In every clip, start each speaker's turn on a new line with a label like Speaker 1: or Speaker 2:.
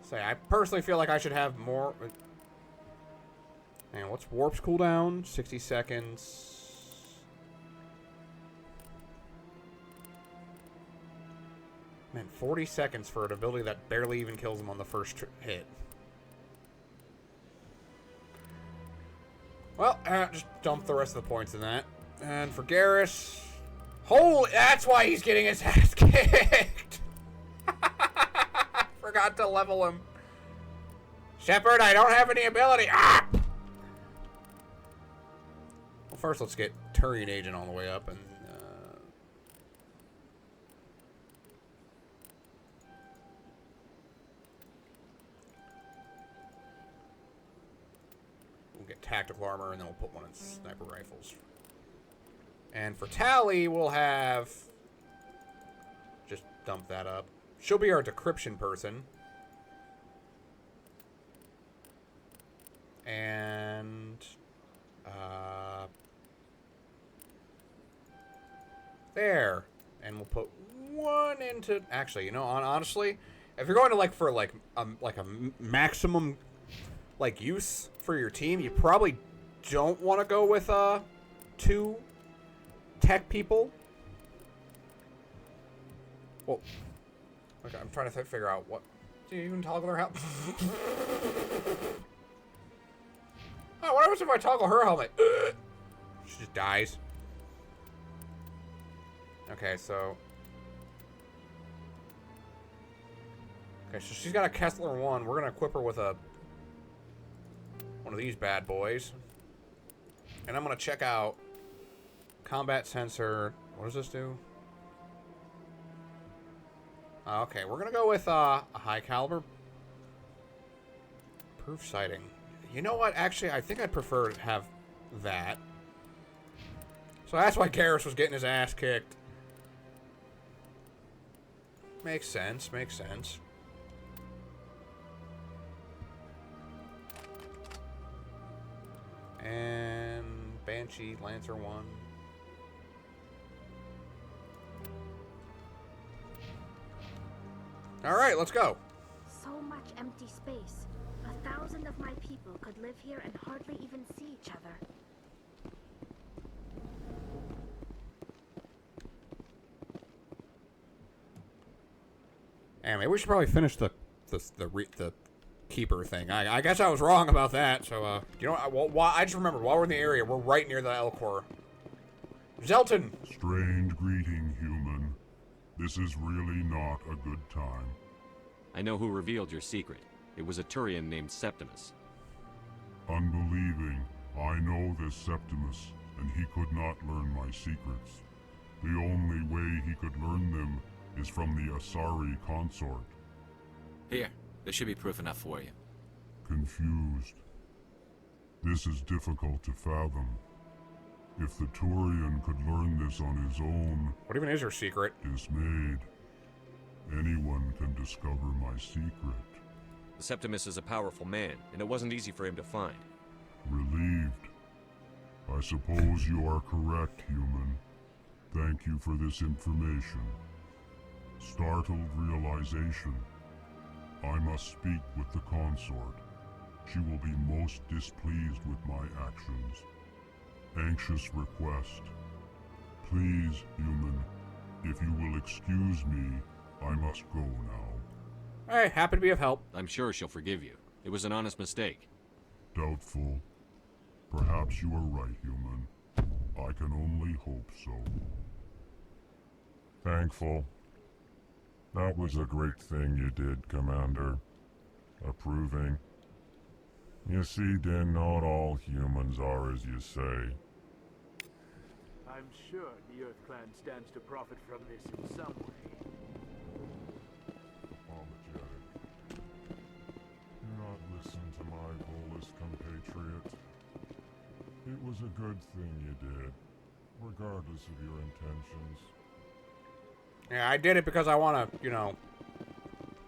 Speaker 1: Say, I personally feel like I should have more... And what's Warp's cooldown? 60 seconds. Man, 40 seconds for an ability that barely even kills him on the first hit. Well, just dump the rest of the points in that. And for Garrus... Holy... That's why he's getting his ass kicked! Forgot to level him. Shepard, I don't have any ability! Ah! Well, first let's get Turian Agent all the way up and... We'll get Tactical Armor and then we'll put one in Sniper Rifles. And for Tally, we'll have... Just dump that up. She'll be our decryption person. And... there. And we'll put one into... Actually, you know, honestly, if you're going to, like, for, like a maximum, like, use for your team, you probably don't want to go with, 2 tech people. Well, okay, I'm trying to figure out what... Do you even toggle her helmet? Oh, what happens if I toggle her helmet? She just dies. Okay, so... Okay, so she's got a Kessler 1. We're gonna equip her with a... one of these bad boys. And I'm gonna check out... Combat Sensor... What does this do? Okay, we're gonna go with a high caliber proof sighting. You know what? Actually, I think I'd prefer to have that. So that's why Garrus was getting his ass kicked. Makes sense, makes sense. And Banshee, Lancer 1. Alright, let's go.
Speaker 2: So much empty space. 1,000 of my people could live here and hardly even see each other.
Speaker 1: Anyway, we should probably finish the keeper thing. I guess I was wrong about that. So, you know, I just remembered while we're in the area, we're right near the Elcor. Zelton.
Speaker 3: Strange greeting, human. This is really not a good time.
Speaker 4: I know who revealed your secret. It was a Turian named Septimus.
Speaker 3: Unbelieving, I know this Septimus, and he could not learn my secrets. The only way he could learn them is from the Asari consort.
Speaker 5: Here, this should be proof enough for you.
Speaker 3: Confused. This is difficult to fathom. If the Turian could learn this on his own...
Speaker 1: What even is your secret?
Speaker 3: Dismayed. Anyone can discover my secret.
Speaker 4: The Septimus is a powerful man, and it wasn't easy for him to find.
Speaker 3: Relieved. I suppose you are correct, human. Thank you for this information. Startled realization. I must speak with the consort. She will be most displeased with my actions. Anxious request. Please, human, if you will excuse me, I must go now.
Speaker 1: Hey, happy to be of help.
Speaker 4: I'm sure she'll forgive you. It was an honest mistake.
Speaker 3: Doubtful. Perhaps you are right, human. I can only hope so.
Speaker 6: Thankful. That was a great thing you did, Commander. Approving. You see, Din, not all humans are as you say.
Speaker 7: I'm sure the Earth Clan stands to profit from this in some way.
Speaker 6: Apologetic. Do not listen to my Volus compatriot. It was a good thing you did, regardless of your intentions.
Speaker 1: Yeah, I did it because I want to, you know,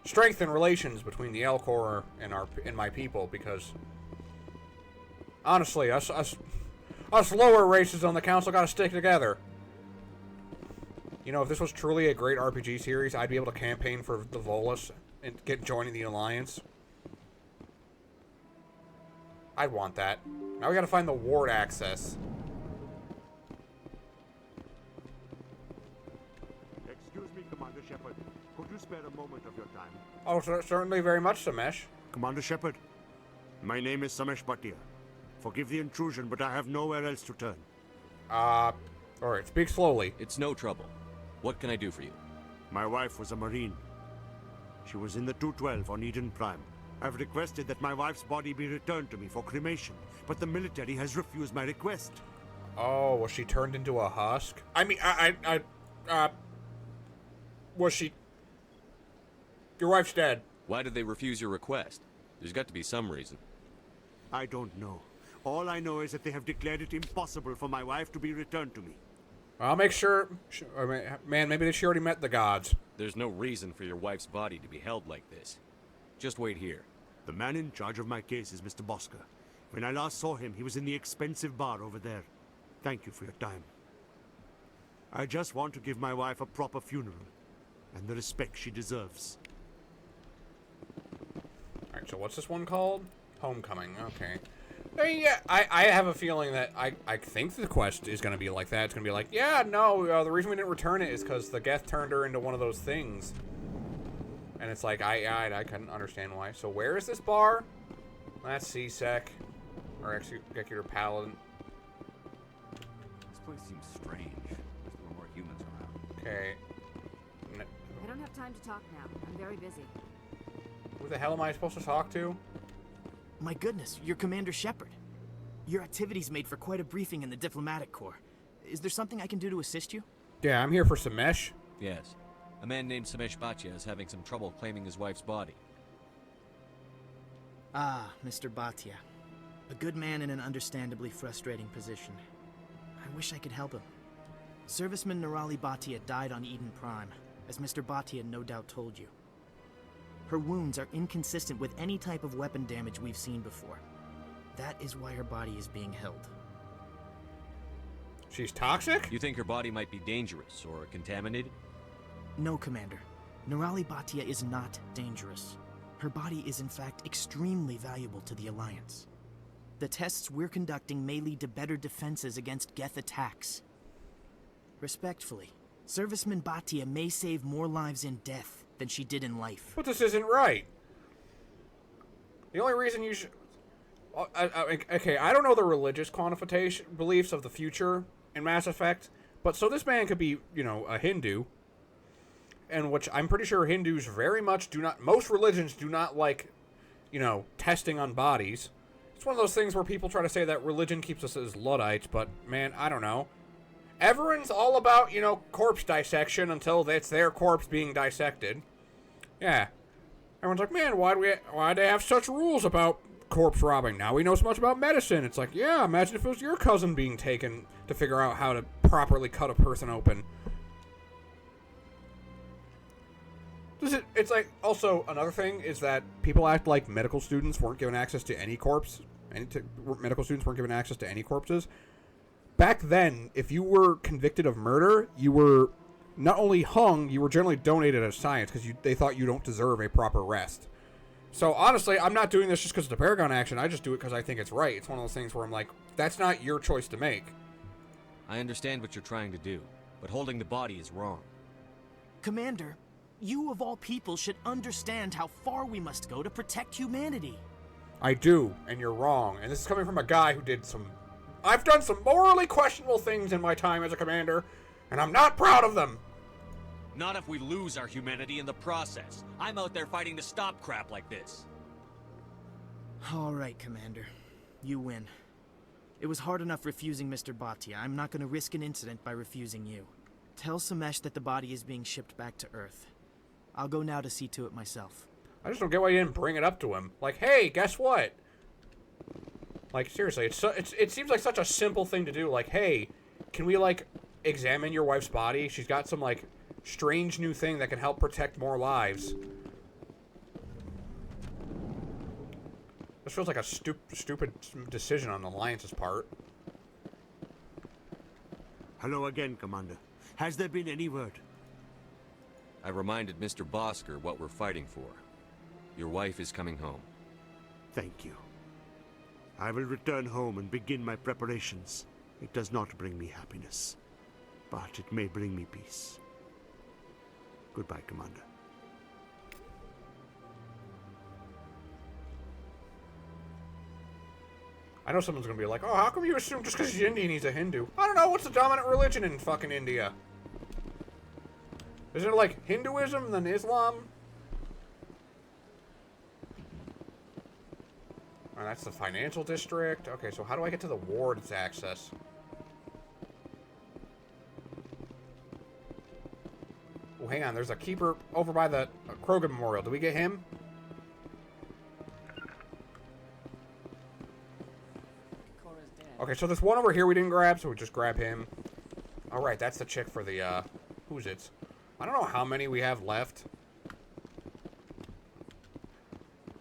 Speaker 1: strengthen relations between the Elcor and my people. Because honestly, us lower races on the council got to stick together. You know, if this was truly a great RPG series, I'd be able to campaign for the Volus and get joining the Alliance. I'd want that. Now we gotta find the ward access.
Speaker 8: Excuse me, Commander Shepard. Could you spare a moment of your time?
Speaker 1: Oh, certainly very much, Samesh.
Speaker 8: Commander Shepard, my name is Samesh Bhatia. Forgive the intrusion, but I have nowhere else to turn.
Speaker 1: Alright, speak slowly.
Speaker 4: It's no trouble. What can I do for you?
Speaker 8: My wife was a Marine. She was in the 212 on Eden Prime. I've requested that my wife's body be returned to me for cremation, but the military has refused my request.
Speaker 1: Oh, was she turned into a husk? I mean, was she... Your wife's dead.
Speaker 4: Why did they refuse your request? There's got to be some reason.
Speaker 8: I don't know. All I know is that they have declared it impossible for my wife to be returned to me.
Speaker 1: I'll make sure... I mean, man, maybe she already met the gods.
Speaker 4: There's no reason for your wife's body to be held like this. Just wait here.
Speaker 8: The man in charge of my case is Mr. Bosker. When I last saw him, he was in the expensive bar over there. Thank you for your time. I just want to give my wife a proper funeral, and the respect she deserves.
Speaker 1: Alright, so what's this one called? Homecoming, okay. Yeah, I have a feeling that I think the quest is going to be like that. It's going to be like, yeah, no, the reason we didn't return it is because the Geth turned her into one of those things. And it's like, I couldn't understand why. So where is this bar? That's C-Sec. Or Executor Paladin.
Speaker 9: This place seems strange. There's a little more humans around.
Speaker 1: Okay.
Speaker 10: I don't have time to talk now. I'm very busy.
Speaker 1: Who the hell am I supposed to talk to?
Speaker 11: My goodness, you're Commander Shepard. Your activities made for quite a briefing in the Diplomatic Corps. Is there something I can do to assist you?
Speaker 1: Yeah, I'm here for Samesh.
Speaker 4: Yes. A man named Samesh Bhatia is having some trouble claiming his wife's body.
Speaker 11: Ah, Mr. Bhatia. A good man in an understandably frustrating position. I wish I could help him. Serviceman Nirali Bhatia died on Eden Prime, as Mr. Bhatia no doubt told you. Her wounds are inconsistent with any type of weapon damage we've seen before. That is why her body is being held.
Speaker 1: She's toxic?
Speaker 4: You think her body might be dangerous or contaminated?
Speaker 11: No, Commander. Nirali Bhatia is not dangerous. Her body is in fact extremely valuable to the Alliance. The tests we're conducting may lead to better defenses against Geth attacks. Respectfully, Serviceman Bhatia may save more lives in death than she did in life.
Speaker 1: But this isn't right. The only reason you should... okay, I don't know the religious quantification beliefs of the future in Mass Effect, but so this man could be, you know, a Hindu, and which I'm pretty sure Hindus very much do not... Most religions do not like, you know, testing on bodies. It's one of those things where people try to say that religion keeps us as Luddites, but, man, I don't know. Everyone's all about, you know, corpse dissection until it's their corpse being dissected. Yeah. Everyone's like, man, why'd they have such rules about corpse robbing? Now we know so much about medicine. It's like, yeah, imagine if it was your cousin being taken to figure out how to properly cut a person open. It's like, also, another thing is that people act like medical students weren't given access to any corpse. Medical students weren't given access to any corpses. Back then, if you were convicted of murder, you were not only hung, you were generally donated as science because they thought you don't deserve a proper rest. So, honestly, I'm not doing this just because it's a Paragon action. I just do it because I think it's right. It's one of those things where I'm like, that's not your choice to make.
Speaker 4: I understand what you're trying to do, but holding the body is wrong.
Speaker 11: Commander, you of all people should understand how far we must go to protect humanity.
Speaker 1: I do, and you're wrong. And this is coming from a guy who did some... I've done some morally questionable things in my time as a commander, and I'm not proud of them.
Speaker 4: Not if we lose our humanity in the process. I'm out there fighting to stop crap like this.
Speaker 11: All right, Commander. You win. It was hard enough refusing Mr. Bhatia. I'm not going to risk an incident by refusing you. Tell Samesh that the body is being shipped back to Earth. I'll go now to see to it myself.
Speaker 1: I just don't get why you didn't bring it up to him. Like, hey, guess what? Like, seriously, it seems like such a simple thing to do. Like, hey, can we, like, examine your wife's body? She's got some, like, strange new thing that can help protect more lives. This feels like a stupid decision on the Alliance's part.
Speaker 8: Hello again, Commander. Has there been any word?
Speaker 4: I reminded Mr. Bosker what we're fighting for. Your wife is coming home.
Speaker 8: Thank you. I will return home and begin my preparations. It does not bring me happiness, but it may bring me peace. Goodbye, Commander.
Speaker 1: I know someone's gonna be like, oh, how come you assume just because he's Indian he's a Hindu? I don't know, what's the dominant religion in fucking India? Isn't it like Hinduism, then Islam? Oh, that's the financial district. Okay, so how do I get to the ward's access? Oh, hang on, there's a keeper over by the Krogan Memorial. Do we get him? Okay, so there's one over here we didn't grab, so we just grab him. Alright, that's the chick for the, who's it? I don't know how many we have left.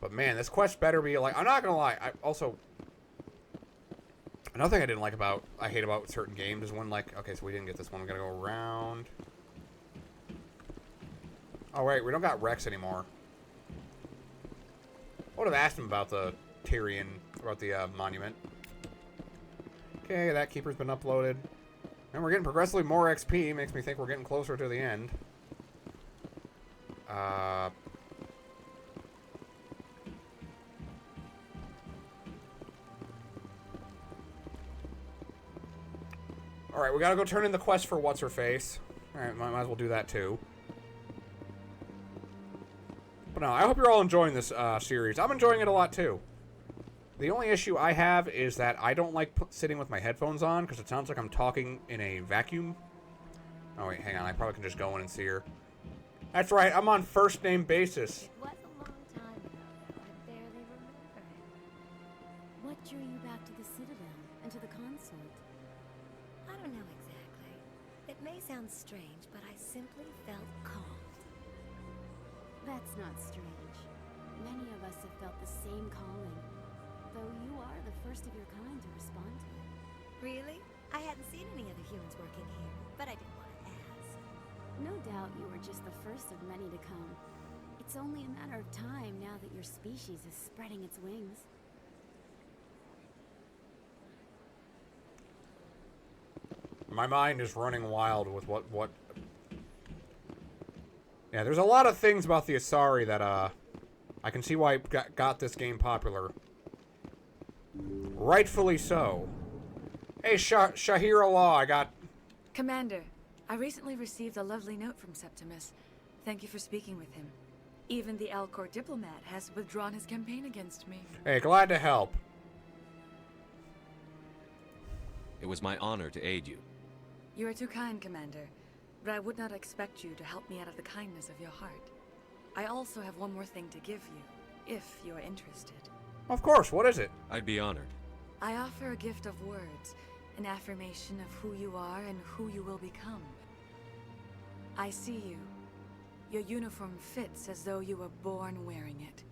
Speaker 1: But man, this quest better be like, I'm not gonna lie, another thing I hate about certain games is when like, okay, so we didn't get this one, we gotta go around. Oh wait, we don't got Rex anymore. I would have asked him about the Tyrion, about the monument. Okay, that keeper's been uploaded. And we're getting progressively more XP. Makes me think we're getting closer to the end. Alright, we gotta go turn in the quest for What's-Her-Face. Alright, might as well do that too. But no, I hope you're all enjoying this series. I'm enjoying it a lot too. The only issue I have is that I don't like sitting with my headphones on because it sounds like I'm talking in a vacuum. Oh wait, hang on. I probably can just go in and see her. That's right. I'm on first name basis.
Speaker 2: It was a long time ago now. I barely remember it.
Speaker 10: What drew you back to the Citadel and to the consort?
Speaker 12: I don't know exactly. It may sound strange, but I simply felt called.
Speaker 10: That's not strange. Many of us have felt the same calling. Though you are the first of your kind to respond to it.
Speaker 12: Really? I hadn't seen any other humans working here, but I didn't want to ask.
Speaker 10: No doubt you were just the first of many to come. It's only a matter of time now that your species is spreading its wings.
Speaker 1: My mind is running wild with what... Yeah, there's a lot of things about the Asari that, I can see why it got this game popular. Rightfully so. Hey, Shahir Allah, I got...
Speaker 13: Commander, I recently received a lovely note from Septimus. Thank you for speaking with him. Even the Alcor diplomat has withdrawn his campaign against me.
Speaker 1: Hey, glad to help.
Speaker 4: It was my honor to aid you.
Speaker 13: You are too kind, Commander, but I would not expect you to help me out of the kindness of your heart. I also have one more thing to give you, if you are interested.
Speaker 1: Of course, what is it?
Speaker 4: I'd be honored.
Speaker 13: I offer a gift of words, an affirmation of who you are and who you will become. I see you. Your uniform fits as though you were born wearing it.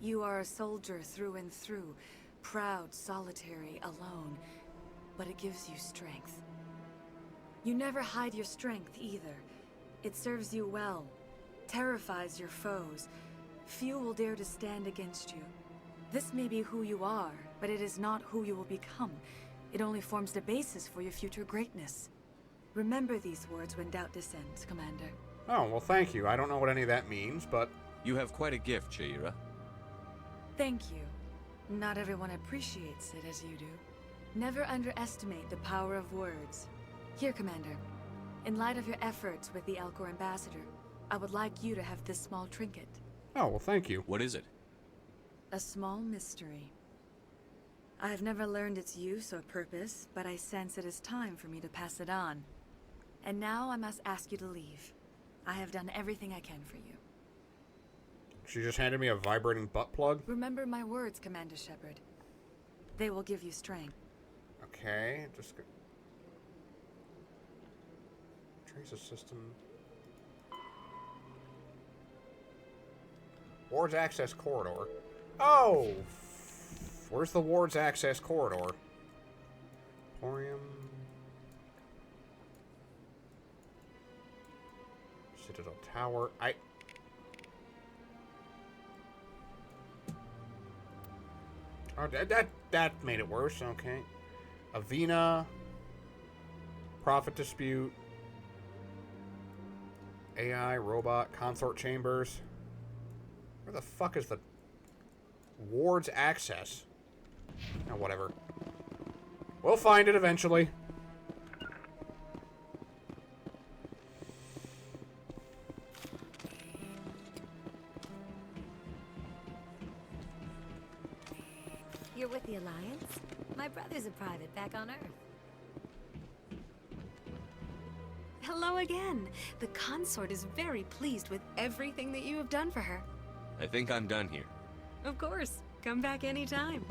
Speaker 13: You are a soldier through and through, proud, solitary, alone, but it gives you strength. You never hide your strength either. It serves you well, terrifies your foes. Few will dare to stand against you. This may be who you are, but it is not who you will become. It only forms the basis for your future greatness. Remember these words when doubt descends, Commander.
Speaker 1: Oh, well, thank you. I don't know what any of that means, but...
Speaker 4: You have quite a gift, Shahira.
Speaker 13: Thank you. Not everyone appreciates it as you do. Never underestimate the power of words. Here, Commander. In light of your efforts with the Alcor ambassador, I would like you to have this small trinket.
Speaker 1: Oh, well, thank you.
Speaker 4: What is it?
Speaker 13: A small mystery. I have never learned its use or purpose, but I sense it is time for me to pass it on. And now I must ask you to leave. I have done everything I can for you.
Speaker 1: She just handed me a vibrating butt plug?
Speaker 13: Remember my words, Commander Shepard. They will give you strength.
Speaker 1: Okay, just... Trace a system... Ward's access corridor. Oh! Where's the Ward's access corridor? Emporium. Citadel Tower. Oh, that that made it worse. Okay. Avena. Profit dispute. AI, robot, consort chambers. Where the fuck is the ward's access? Oh, whatever. We'll find it eventually.
Speaker 12: You're with the Alliance? My brother's a private back on Earth.
Speaker 13: Hello again. The consort is very pleased with everything that you have done for her.
Speaker 4: I think I'm done here.
Speaker 13: Of course. Come back anytime.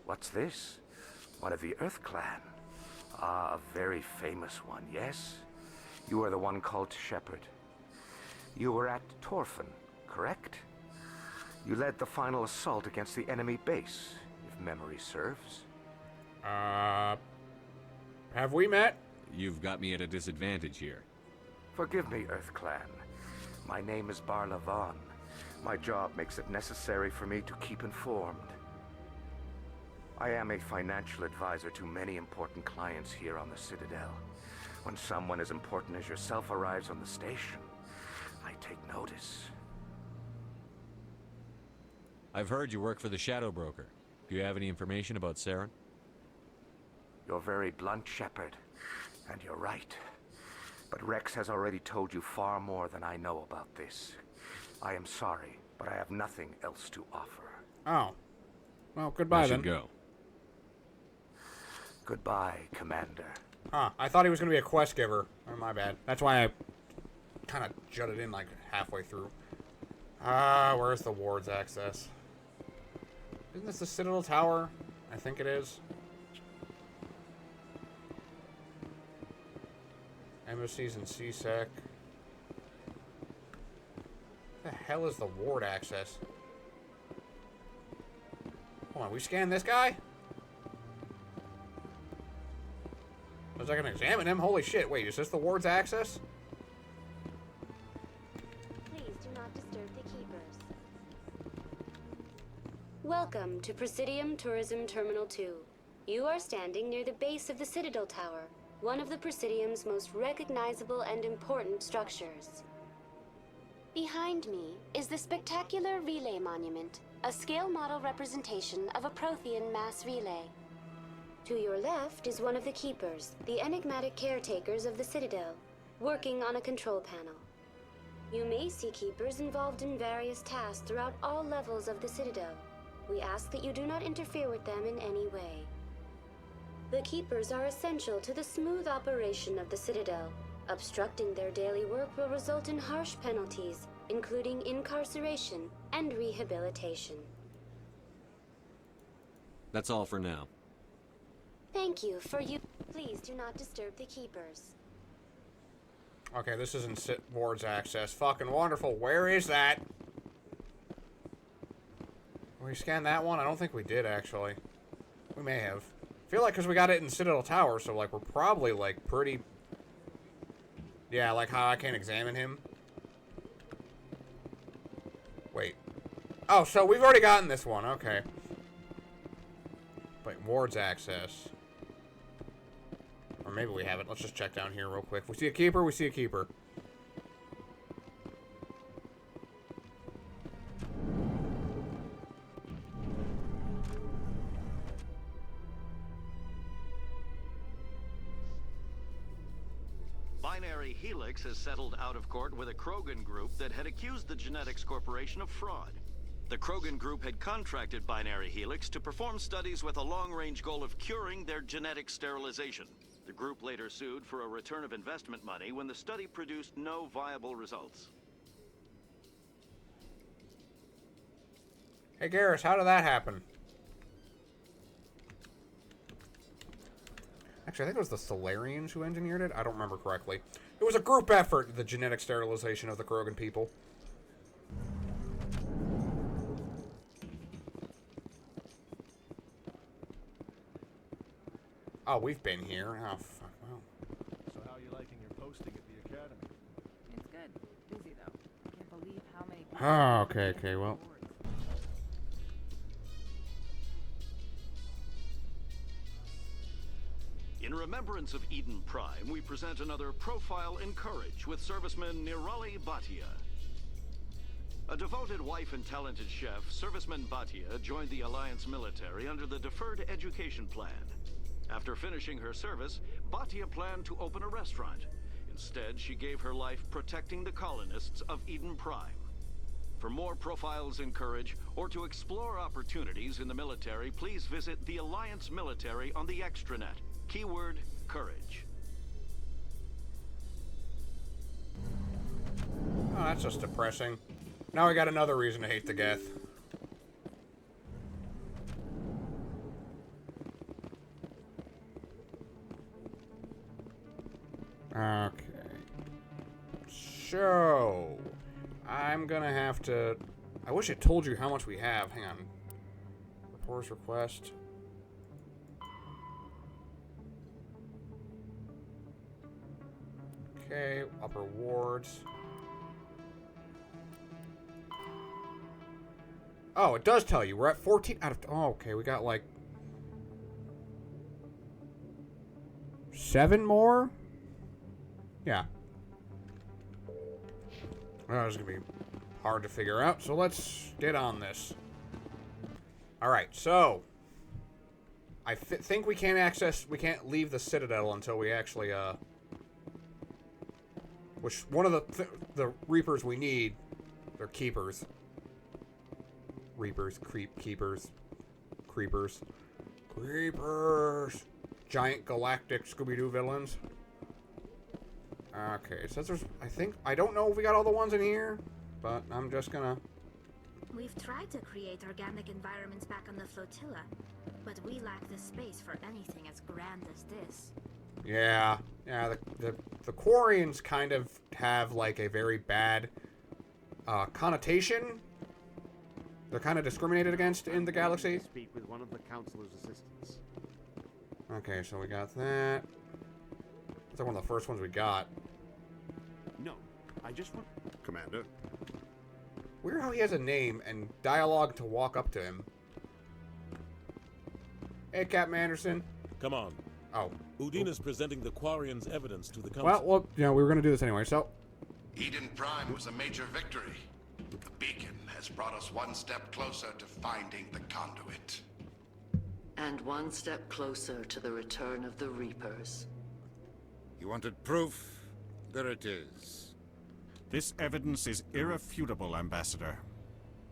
Speaker 14: What's this? One of the Earth Clan. Ah, a very famous one, yes? You are the one called Shepard. You were at Torfan, correct? You led the final assault against the enemy base, if memory serves.
Speaker 1: Have we met?
Speaker 4: You've got me at a disadvantage here.
Speaker 14: Forgive me, Earth Clan. My name is Barla Vaughn. My job makes it necessary for me to keep informed. I am a financial advisor to many important clients here on the Citadel. When someone as important as yourself arrives on the station, I take notice.
Speaker 4: I've heard you work for the Shadow Broker. Do you have any information about Saren?
Speaker 14: You're very blunt, Shepard, and you're right. But Rex has already told you far more than I know about this. I am sorry, but I have nothing else to offer.
Speaker 1: Oh. Well, goodbye then.
Speaker 4: I should go.
Speaker 14: Goodbye, Commander.
Speaker 1: Huh, I thought he was going to be a quest giver. Oh, my bad. That's why I kind of jutted in like halfway through. Where's the ward's access? Isn't this the Citadel Tower? I think it is. Embassies and CSEC. What the hell is the ward access? Hold on, we scan this guy? So I can examine him? Holy shit, wait, is this the ward's access?
Speaker 10: Please do not disturb the keepers. Welcome to Presidium Tourism Terminal 2. You are standing near the base of the Citadel Tower, one of the Presidium's most recognizable and important structures. Behind me is the spectacular relay monument, a scale model representation of a Prothean mass relay. To your left is one of the keepers, the enigmatic caretakers of the Citadel, working on a control panel. You may see keepers involved in various tasks throughout all levels of the Citadel. We ask that you do not interfere with them in any way. The keepers are essential to the smooth operation of the Citadel. Obstructing their daily work will result in harsh penalties, including incarceration and rehabilitation.
Speaker 4: That's all for now.
Speaker 10: Thank you for you. Please do not disturb the keepers.
Speaker 1: Okay, this isn't ward's access. Fucking wonderful. Where is that? Did we scan that one? I don't think we did, actually. We may have. I feel like because we got it in Citadel Tower, so, like, we're probably, like, pretty... Yeah, like how I can't examine him. Wait. Oh, so we've already gotten this one. Okay. Wait, wards access. Or maybe we haven't. Let's just check down here real quick. We see a keeper, we see a keeper.
Speaker 15: Binary Helix has settled out of court with a Krogan group that had accused the Genetics Corporation of fraud. The Krogan group had contracted Binary Helix to perform studies with a long-range goal of curing their genetic sterilization. The group later sued for a return of investment money when the study produced no viable results.
Speaker 1: Hey, Garrus, how did that happen? Actually, I think it was the Solarians who engineered it. I don't remember correctly. It was a group effort, the genetic sterilization of the Krogan people. Oh, we've been here. Oh, fuck, well.
Speaker 16: So how are you liking your posting at the academy?
Speaker 17: It's good. Busy, though. Can't believe how many people...
Speaker 1: Oh, okay, well.
Speaker 15: In remembrance of Eden Prime, we present another profile in courage with serviceman Nirali Bhatia. A devoted wife and talented chef, serviceman Bhatia joined the Alliance military under the Deferred Education Plan. After finishing her service, Bhatia planned to open a restaurant. Instead, she gave her life protecting the colonists of Eden Prime. For more profiles in courage, or to explore opportunities in the military, please visit the Alliance military on the extranet. Keyword, courage.
Speaker 1: Oh, that's just depressing. Now we got another reason to hate the Geth. Okay. So, I'm gonna have to... I wish it told you how much we have. Hang on. Reporter's request. Okay, upper wards. Oh, it does tell you. We're at 14 out of... Oh, okay, we got like... 7 more? Yeah. Well, it's going to be hard to figure out, so let's get on this. Alright, so... I think we can't access... We can't leave the Citadel until we actually, which, one of the Reapers we need... They're Keepers. Reapers, Keepers. Creepers. Creepers! Giant galactic Scooby-Doo villains. Okay, it says there's... I don't know if we got all the ones in here, but I'm just gonna...
Speaker 2: We've tried to create organic environments back on the flotilla, but we lack the space for anything as grand as this.
Speaker 1: Yeah, the Quarians kind of have, like, a very bad connotation. They're kind of discriminated against in the galaxy.
Speaker 8: Speak with one of the Councilor's assistants.
Speaker 1: Okay, so we got that. That's like one of the first ones we got.
Speaker 8: No, I just want... Commander?
Speaker 1: Weird how he has a name and dialogue to walk up to him. Hey, Captain Anderson.
Speaker 18: Come on.
Speaker 1: Oh.
Speaker 18: Udine is presenting the Quarians' evidence to the Council.
Speaker 1: Well, you know, we were going to do this anyway, so...
Speaker 19: Eden Prime was a major victory. The beacon has brought us one step closer to finding the conduit.
Speaker 20: And one step closer to the return of the Reapers.
Speaker 21: You wanted proof? There it is.
Speaker 22: This evidence is irrefutable, Ambassador.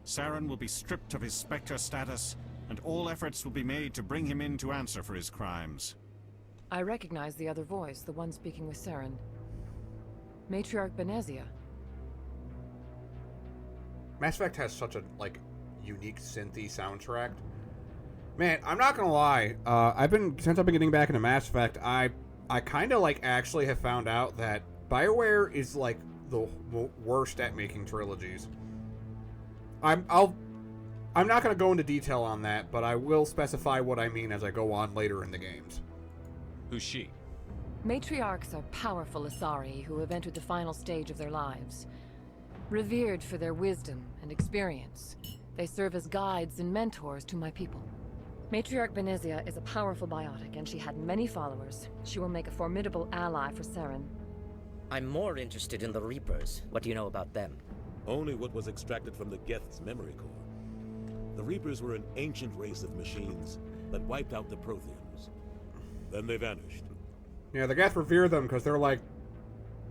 Speaker 22: Saren will be stripped of his Spectre status, and all efforts will be made to bring him in to answer for his crimes.
Speaker 17: I recognize the other voice, the one speaking with Saren. Matriarch Benezia.
Speaker 1: Mass Effect has such a, like, unique synthy soundtrack. Man, I'm not gonna lie. Since I've been getting back into Mass Effect, I kind of, like, actually have found out that BioWare is, like, the worst at making trilogies. I'm not gonna go into detail on that, but I will specify what I mean as I go on later in the games.
Speaker 18: Who's she?
Speaker 17: Matriarchs are powerful Asari who have entered the final stage of their lives. Revered for their wisdom and experience, They serve as guides and mentors to my people. Matriarch Benezia is a powerful biotic, and she had many followers. She will make a formidable ally for Saren.
Speaker 3: I'm more interested in the Reapers. What do you know about them?
Speaker 18: Only what was extracted from the Geth's memory core. The Reapers were an ancient race of machines that wiped out the Protheans. Then they vanished.
Speaker 1: Yeah, the Geth revere them because they're like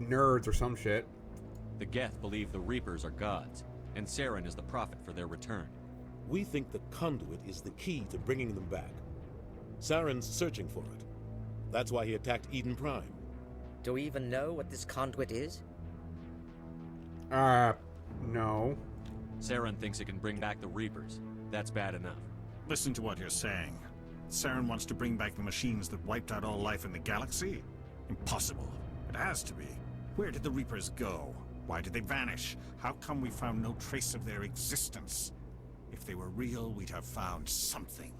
Speaker 1: nerds or some shit.
Speaker 4: The Geth believe the Reapers are gods, and Saren is the prophet for their return.
Speaker 18: We think the conduit is the key to bringing them back. Saren's searching for it. That's why he attacked Eden Prime.
Speaker 3: Do we even know what this conduit is?
Speaker 1: No.
Speaker 4: Saren thinks it can bring back the Reapers. That's bad enough.
Speaker 22: Listen to what you're saying. Saren wants to bring back the machines that wiped out all life in the galaxy? Impossible. It has to be. Where did the Reapers go? Why did they vanish? How come we found no trace of their existence? If they were real, we'd have found something.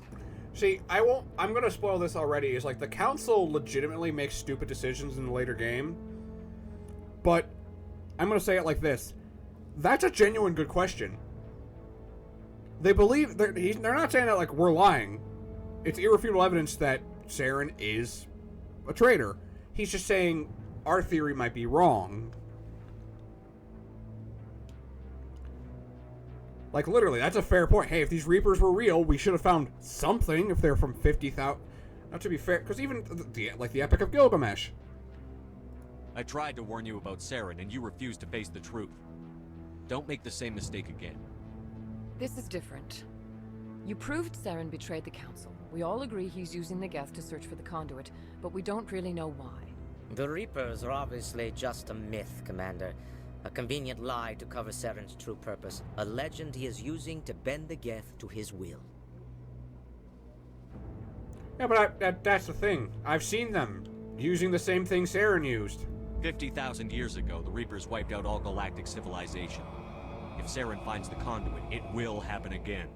Speaker 1: See, I'm gonna spoil this already. Is like the Council legitimately makes stupid decisions in the later game. But I'm gonna say it like this. That's a genuine good question. They believe, they're not saying that like we're lying. It's irrefutable evidence that Saren is a traitor. He's just saying our theory might be wrong. Like, literally, that's a fair point. Hey, if these Reapers were real, we should have found something if they're from 50,000... Not to be fair, because even, the Epic of Gilgamesh.
Speaker 4: I tried to warn you about Saren, and you refused to face the truth. Don't make the same mistake again.
Speaker 17: This is different. You proved Saren betrayed the Council. We all agree he's using the Geth to search for the conduit, but we don't really know why.
Speaker 3: The Reapers are obviously just a myth, Commander. A convenient lie to cover Saren's true purpose. A legend he is using to bend the Geth to his will.
Speaker 1: Yeah, but that's the thing. I've seen them using the same thing Saren used.
Speaker 4: 50,000 years ago, the Reapers wiped out all galactic civilization. If Saren finds the conduit, it will happen again.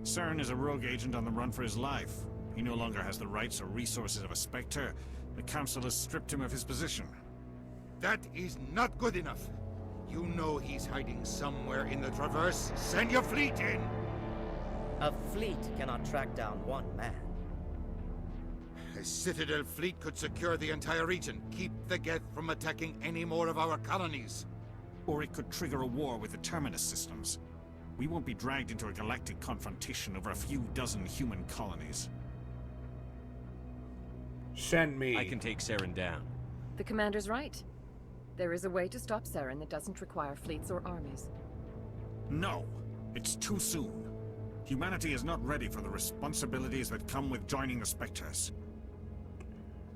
Speaker 22: Saren is a rogue agent on the run for his life. He no longer has the rights or resources of a Spectre. The Council has stripped him of his position.
Speaker 21: That is not good enough. You know he's hiding somewhere in the Traverse. Send your fleet in!
Speaker 3: A fleet cannot track down one man.
Speaker 21: A Citadel fleet could secure the entire region, keep the Geth from attacking any more of our colonies.
Speaker 22: Or it could trigger a war with the Terminus systems. We won't be dragged into a galactic confrontation over a few dozen human colonies.
Speaker 1: Send me.
Speaker 4: I can take Saren down.
Speaker 17: The Commander's right. There is a way to stop Saren that doesn't require fleets or armies.
Speaker 22: No, it's too soon. Humanity is not ready for the responsibilities that come with joining the Spectres.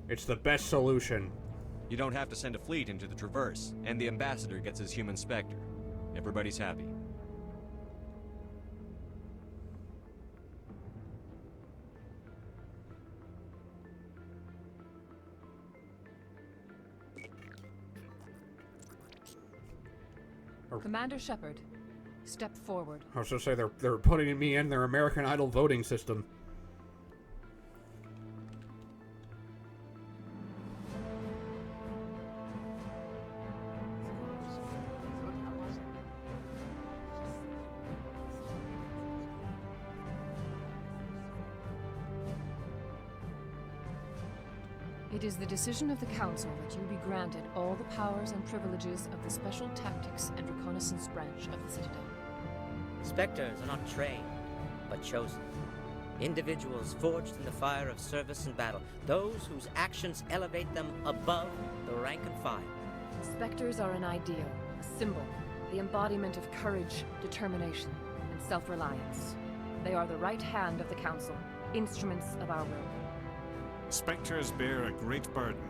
Speaker 1: It's the best solution.
Speaker 4: You don't have to send a fleet into the Traverse, and the Ambassador gets his human Spectre. Everybody's happy.
Speaker 17: Commander Shepard, step forward.
Speaker 1: I was going to say they're putting me in their American Idol voting system.
Speaker 17: It is the decision of the Council that you be granted all the powers and privileges of the Special Tactics and Reconnaissance branch of the Citadel.
Speaker 3: Spectres are not trained, but chosen. Individuals forged in the fire of service and battle. Those whose actions elevate them above the rank and file.
Speaker 17: Spectres are an ideal, a symbol, the embodiment of courage, determination, and self-reliance. They are the right hand of the Council, instruments of our will.
Speaker 22: Spectres bear a great burden.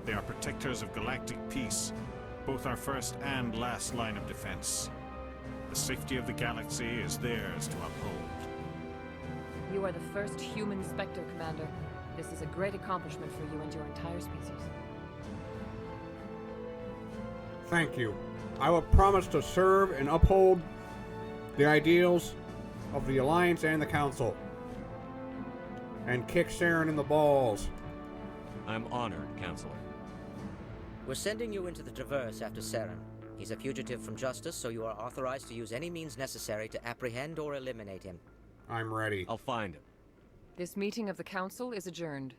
Speaker 22: They are protectors of galactic peace, both our first and last line of defense. The safety of the galaxy is theirs to uphold.
Speaker 17: You are the first human Spectre, Commander. This is a great accomplishment for you and your entire species.
Speaker 1: Thank you. I will promise to serve and uphold the ideals of the Alliance and the Council. And kick Saren in the balls.
Speaker 4: I'm honored, Counselor.
Speaker 3: We're sending you into the Traverse after Saren. He's a fugitive from justice, so you are authorized to use any means necessary to apprehend or eliminate him.
Speaker 1: I'm ready.
Speaker 4: I'll find him.
Speaker 17: This meeting of the Council is adjourned.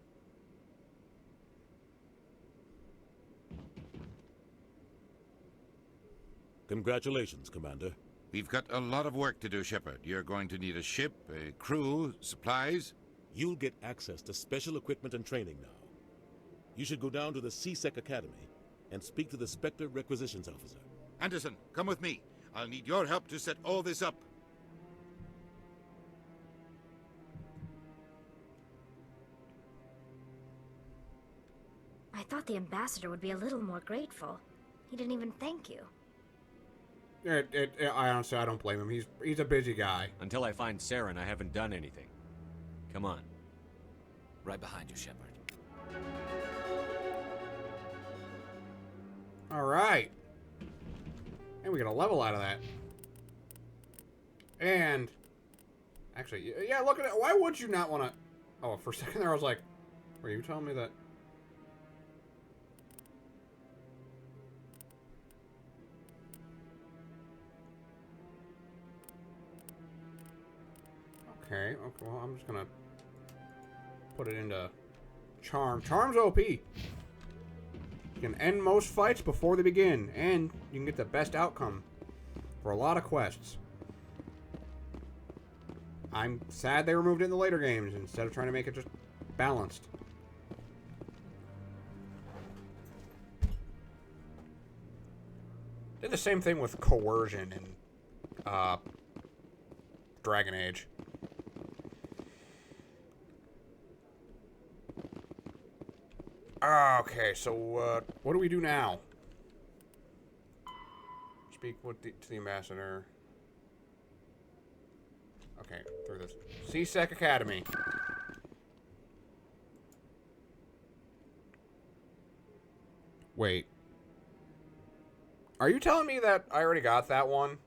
Speaker 18: Congratulations, Commander.
Speaker 21: We've got a lot of work to do, Shepard. You're going to need a ship, a crew, supplies.
Speaker 18: You'll get access to special equipment and training now. You should go down to the C-Sec Academy and speak to the Spectre Requisitions Officer.
Speaker 21: Anderson, come with me. I'll need your help to set all this up.
Speaker 2: I thought the ambassador would be a little more grateful. He didn't even thank you.
Speaker 1: I honestly, I don't blame him. He's a busy guy.
Speaker 4: Until I find Saren, I haven't done anything. Come on.
Speaker 9: Right behind you, Shepard.
Speaker 1: All right. And we get a level out of that. And actually, yeah, look at it. Why would you not want to? Oh, for a second there, I was like, were you telling me that? Okay, well, I'm just gonna put it into Charm. Charm's OP. You can end most fights before they begin, and you can get the best outcome for a lot of quests. I'm sad they removed it in the later games instead of trying to make it just balanced. Did the same thing with coercion in Dragon Age. Okay, so what do we do now? Speak with to the ambassador. Okay, through this. C-Sec Academy. Wait. Are you telling me that I already got that one?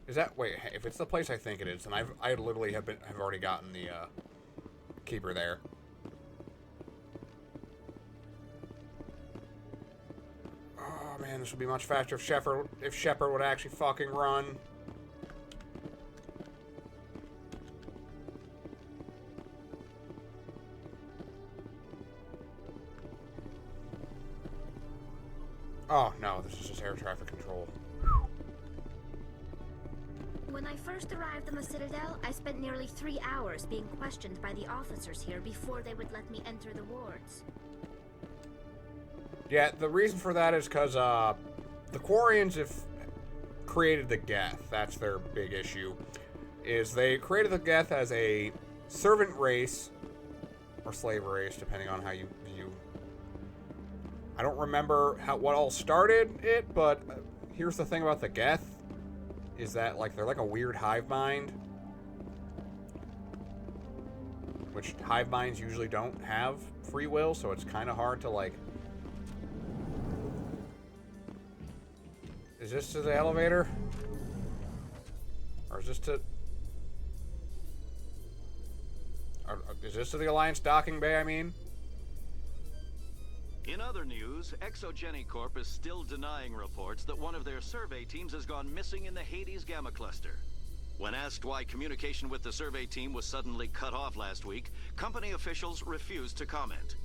Speaker 1: Is that... Wait, if it's the place I think it is, then I literally have already gotten the keeper there. Oh man, this would be much faster if Shepard would actually fucking run. Oh no, this is just air traffic control.
Speaker 2: When I first arrived on the Citadel, I spent nearly 3 hours being questioned by the officers here before they would let me enter the wards.
Speaker 1: Yeah, the reason for that is because the Quarians have created the Geth. That's their big issue. Is they created the Geth as a servant race, or slave race, depending on how you view. I don't remember what all started it, but here's the thing about the Geth. Is that, like, they're like a weird hive mind. Which hive minds usually don't have free will, so it's kind of hard to, like... Is this to the elevator? Or is this to... is this to the Alliance docking bay, I mean?
Speaker 15: In other news, Exogeny Corp is still denying reports that one of their survey teams has gone missing in the Hades Gamma Cluster. When asked why communication with the survey team was suddenly cut off last week, company officials refused to comment.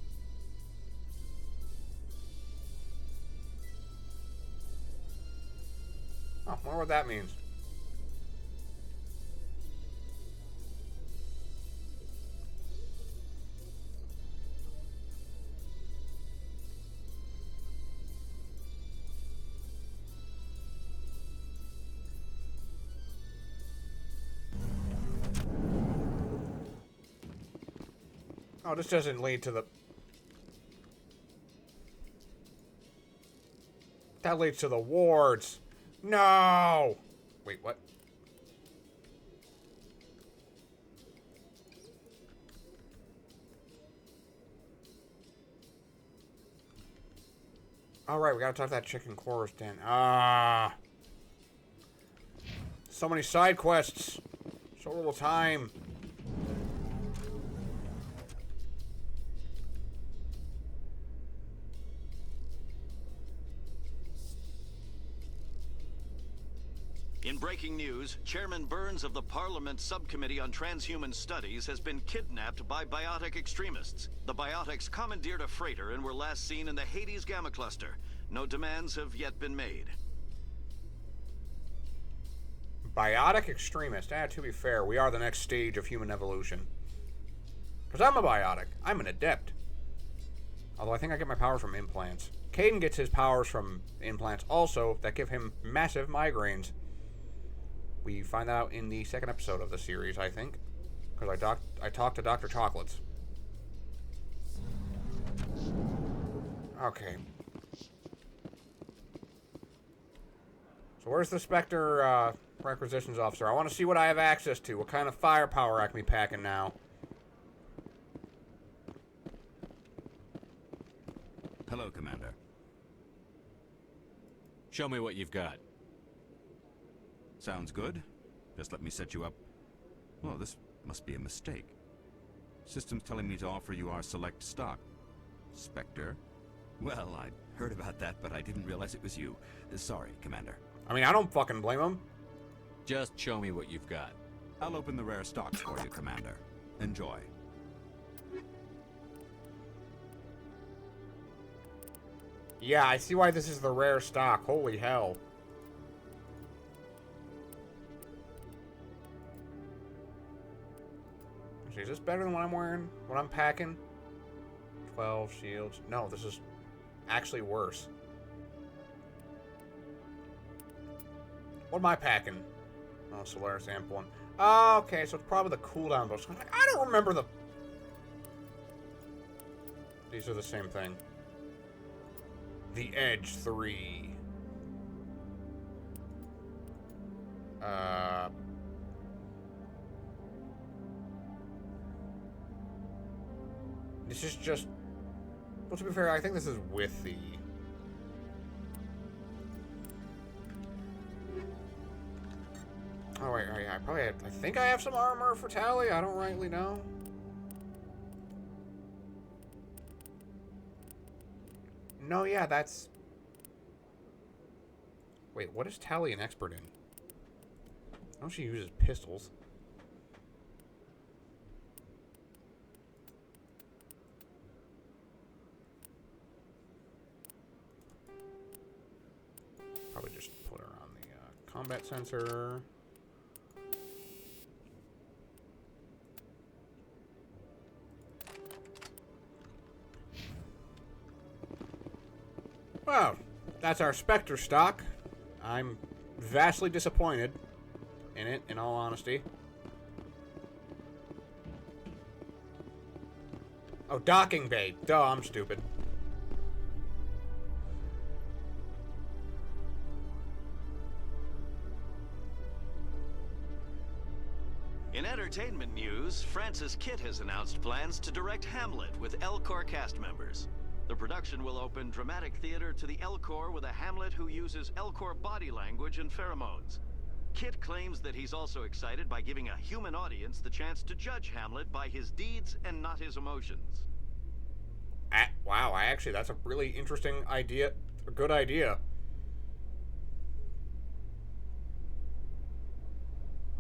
Speaker 1: Oh, I wonder what that means. Oh, this doesn't lead to the... That leads to the wards. No! Wait, what? Alright, we gotta talk to that chicken chorus den. Ah! So many side quests. So little time.
Speaker 15: In breaking news, Chairman Burns of the Parliament Subcommittee on Transhuman Studies has been kidnapped by biotic extremists. The biotics commandeered a freighter and were last seen in the Hades Gamma Cluster. No demands have yet been made.
Speaker 1: Biotic extremist. To be fair, we are the next stage of human evolution. Because I'm a biotic. I'm an adept. Although I think I get my powers from implants. Caden gets his powers from implants also that give him massive migraines. We find that out in the second episode of the series, I think. Because I talked to Dr. Chocolates. Okay. So where's the Spectre requisitions officer? I want to see what I have access to. What kind of firepower I can be packing now.
Speaker 9: Hello, Commander.
Speaker 4: Show me what you've got.
Speaker 9: Sounds good. Just let me set you up. Well, this must be a mistake. System's telling me to offer you our select stock. Spectre? Well, I heard about that, but I didn't realize it was you. Sorry, Commander.
Speaker 1: I mean, I don't fucking blame him.
Speaker 4: Just show me what you've got.
Speaker 9: I'll open the rare stocks for you, Commander. Enjoy.
Speaker 1: Yeah, I see why this is the rare stock. Holy hell. Is this better than what I'm wearing? What I'm packing? 12 shields. No, this is actually worse. What am I packing? Oh, Solaris Amp 1. Oh, okay, so it's probably the cooldown boost. I don't remember the... These are the same thing. The Edge 3. This is just... Well, to be fair, I think this is with the... Oh, wait, I probably have... I think I have some armor for Tally. I don't rightly know. No, yeah, that's... Wait, what is Tally an expert in? I know she uses pistols. Probably just put her on the combat sensor. Well, that's our Spectre stock. I'm vastly disappointed in it, in all honesty. Oh, docking bay. Duh, I'm stupid.
Speaker 15: In entertainment news, Francis Kitt has announced plans to direct Hamlet with L-Corps cast members. The production will open dramatic theater to the L-Corps with a Hamlet who uses L-Corps body language and pheromones. Kitt claims that he's also excited by giving a human audience the chance to judge Hamlet by his deeds and not his emotions.
Speaker 1: Wow, that's a really interesting idea. A good idea.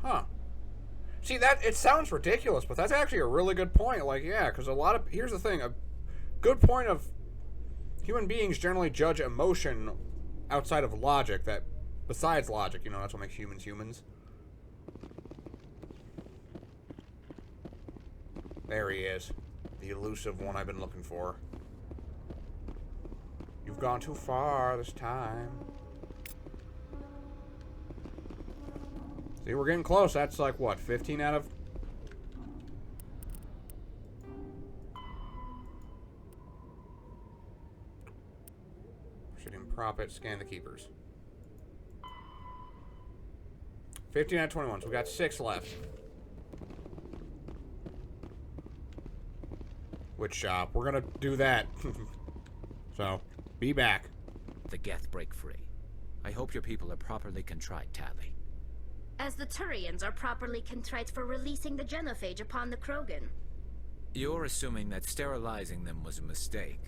Speaker 1: Huh. See, it sounds ridiculous, but that's actually a really good point. Like, yeah, because here's the thing, a good point of human beings generally judge emotion outside of logic, besides logic, that's what makes humans humans. There he is. The elusive one I've been looking for. You've gone too far this time. See, we're getting close. That's like, what, 15 out of... Shooting prop it, scan the keepers. 15 out of 21, so we got 6 left. Which shop? We're gonna do that. So, be back.
Speaker 5: The Geth break free. I hope your people are properly contrite, Tally.
Speaker 2: As the Turians are properly contrite for releasing the genophage upon the Krogan.
Speaker 5: You're assuming that sterilizing them was a mistake.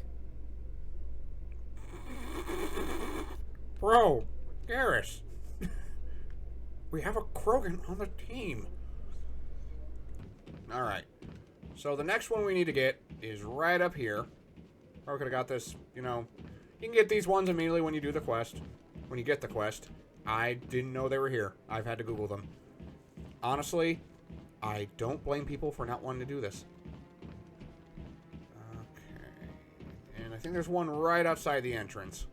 Speaker 1: Bro, Garrus. We have a Krogan on the team. Alright. So the next one we need to get is right up here. Or we could have got this, you know. You can get these ones immediately when you do the quest. When you get the quest. I didn't know they were here. I've had to Google them. Honestly, I don't blame people for not wanting to do this. Okay. And I think there's one right outside the entrance.